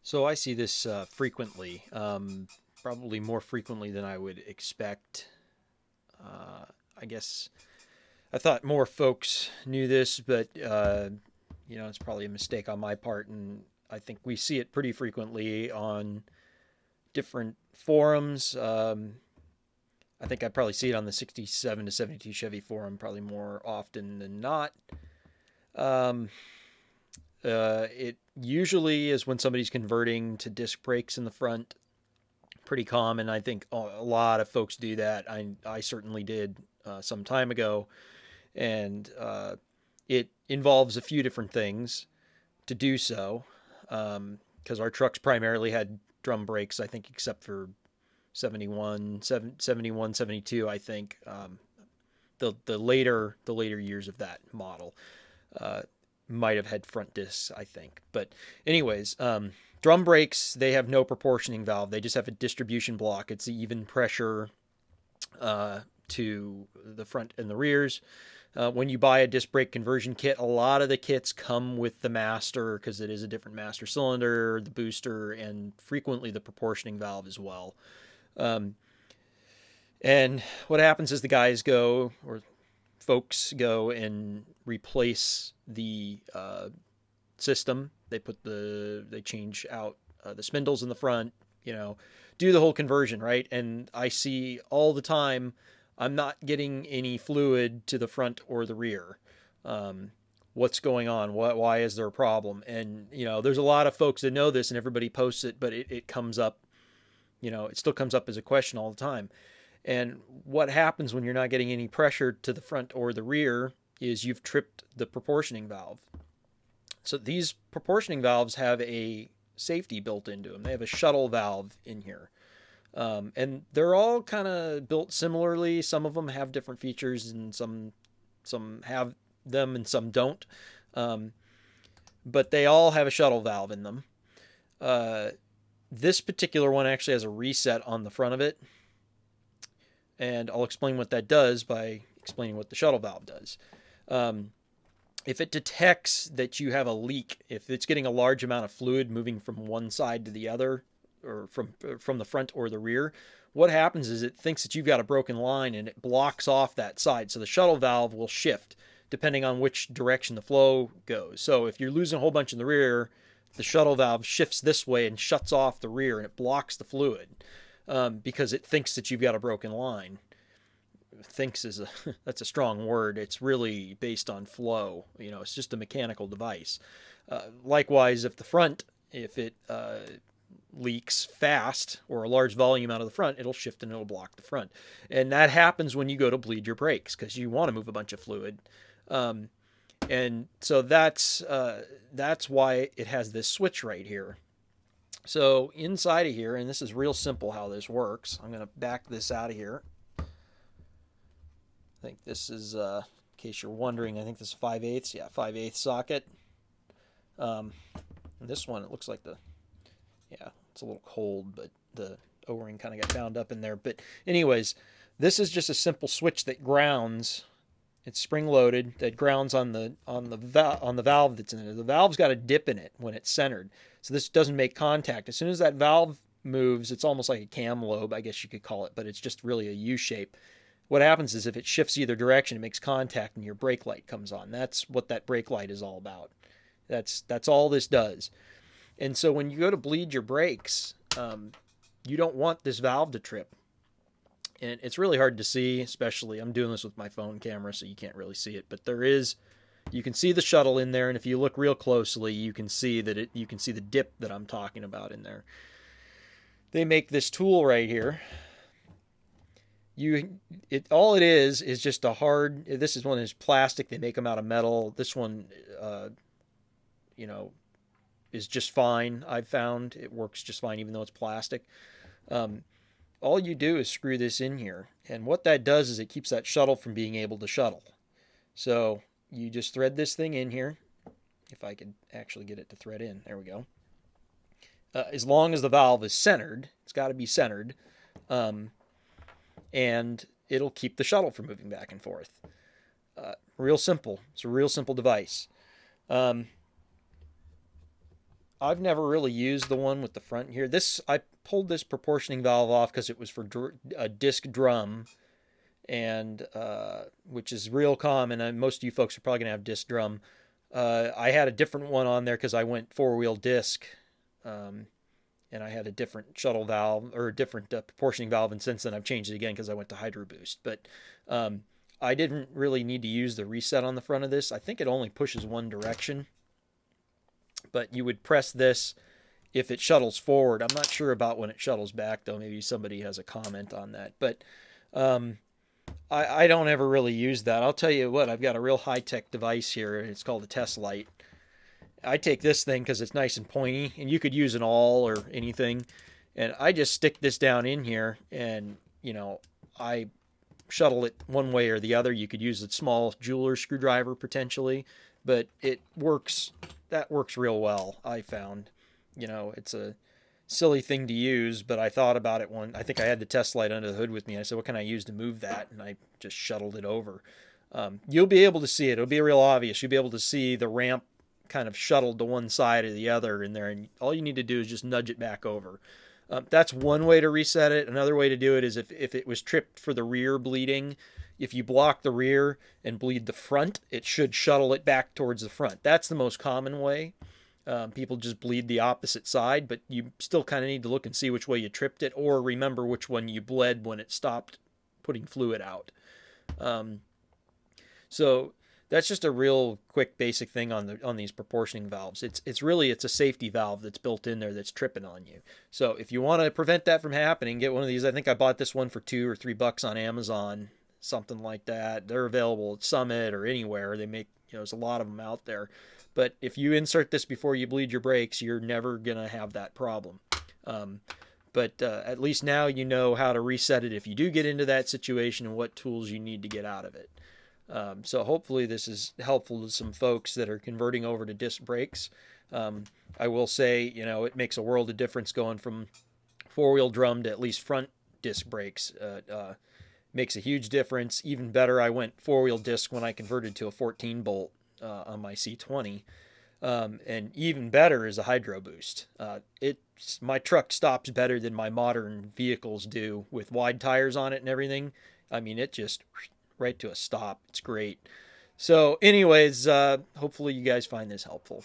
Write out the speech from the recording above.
So I see this frequently, probably more frequently than I would expect. I guess I thought more folks knew this, but it's probably a mistake on my part, and I think we see it pretty frequently on different forums. I think I probably see it on the 67 to 72 Chevy forum probably more often than not. Um, it usually is when somebody's converting to disc brakes in the front. Pretty common. I think a lot of folks do that. I certainly did some time ago, and it involves a few different things to do so. Because our trucks primarily had drum brakes, I think, except for 71, 72. I think the later years of that model uh, might have had front discs, I think. But anyways, drum brakes, they have no proportioning valve. They just have a distribution block. It's even pressure to the front and the rears. When you buy a disc brake conversion kit, a lot of the kits come with the master because it is a different master cylinder, the booster, and frequently the proportioning valve as well. Um, and what happens is the guys go, or folks go and replace the system. They change out the spindles in the front, do the whole conversion, right? And I see all the time, I'm not getting any fluid to the front or the rear. What's going on? Why is there a problem? And there's a lot of folks that know this, and everybody posts it, but it comes up. It still comes up as a question all the time. And what happens when you're not getting any pressure to the front or the rear is you've tripped the proportioning valve. So these proportioning valves have a safety built into them. They have a shuttle valve in here. And they're all kind of built similarly. Some of them have different features, and some have them and some don't. Um, but they all have a shuttle valve in them. This particular one actually has a reset on the front of it, and I'll explain what that does by explaining what the shuttle valve does. If it detects that you have a leak, if it's getting a large amount of fluid moving from one side to the other, or from the front or the rear, what happens is it thinks that you've got a broken line and it blocks off that side. So the shuttle valve will shift depending on which direction the flow goes. So if you're losing a whole bunch in the rear, the shuttle valve shifts this way and shuts off the rear, and it blocks the fluid because it thinks that you've got a broken line. Thinks is that's a strong word. It's really based on flow. It's just a mechanical device. Likewise, if it leaks fast or a large volume out of the front, it'll shift and it'll block the front. And that happens when you go to bleed your brakes because you want to move a bunch of fluid. And so that's why it has this switch right here. So inside of here, and this is real simple how this works. I'm going to back this out of here. I think this is, in case you're wondering, I think this is 5/8. Yeah, 5/8 socket. And this one, it looks like it's a little cold, but the O-ring kind of got bound up in there. But anyways, this is just a simple switch that grounds. It's spring loaded. That grounds on the valve that's in there. The valve's got a dip in it when it's centered, so this doesn't make contact. As soon as that valve moves, it's almost like a cam lobe, I guess you could call it, but it's just really a U shape. What happens is if it shifts either direction, it makes contact and your brake light comes on. That's what that brake light is all about. That's all this does. And so when you go to bleed your brakes, you don't want this valve to trip. And it's really hard to see, especially I'm doing this with my phone camera, so you can't really see it. But you can see the shuttle in there, and if you look real closely, you can see you can see the dip that I'm talking about in there. They make this tool right here. All it is just a hard. This is one is plastic. They make them out of metal. This one, is just fine. I've found it works just fine, even though it's plastic. All you do is screw this in here, and what that does is it keeps that shuttle from being able to shuttle. So you just thread this thing in here. If I could actually get it to thread in, there we go. As long as the valve is centered, it's got to be centered. And it'll keep the shuttle from moving back and forth. Real simple. It's a real simple device. I've never really used the one with the front here. I pulled this proportioning valve off because it was for a disc drum, and which is real common. And most of you folks are probably gonna have disc drum. I had a different one on there because I went four-wheel disc, um, and I had a different shuttle valve or a different proportioning valve. And since then, I've changed it again because I went to Hydro Boost. But I didn't really need to use the reset on the front of this. I think it only pushes one direction, but you would press this if it shuttles forward. I'm not sure about when it shuttles back, though. Maybe somebody has a comment on that. But um, I don't ever really use that. I'll tell you what, I've got a real high-tech device here. It's called a test light. I take this thing because it's nice and pointy, and you could use an awl or anything. And I just stick this down in here, and, I shuttle it one way or the other. You could use a small jeweler screwdriver potentially, but it works. That works real well, I found. It's a silly thing to use, but I thought about it I think I had the test light under the hood with me. I said, what can I use to move that? And I just shuttled it over. You'll be able to see it. It'll be real obvious. You'll be able to see the ramp kind of shuttled to one side or the other in there, and all you need to do is just nudge it back over. That's one way to reset it. Another way to do it is if it was tripped for the rear bleeding, if you block the rear and bleed the front, it should shuttle it back towards the front. That's the most common way. People just bleed the opposite side, but you still kind of need to look and see which way you tripped it, or remember which one you bled when it stopped putting fluid out. Um, so that's just a real quick basic thing on these proportioning valves. It's a safety valve that's built in there that's tripping on you. So if you want to prevent that from happening, get one of these. I think I bought this one for $2 or $3 on Amazon, something like that. They're available at Summit or anywhere. They make, there's a lot of them out there. But if you insert this before you bleed your brakes, you're never gonna have that problem. But at least now you know how to reset it if you do get into that situation and what tools you need to get out of it. So hopefully this is helpful to some folks that are converting over to disc brakes. I will say, it makes a world of difference going from four-wheel drum to at least front disc brakes. Makes a huge difference. Even better, I went four-wheel disc when I converted to a 14-bolt on my C20. And even better is a Hydro Boost. My truck stops better than my modern vehicles do with wide tires on it and everything. I mean, it just right to a stop. It's great. So anyways, hopefully you guys find this helpful.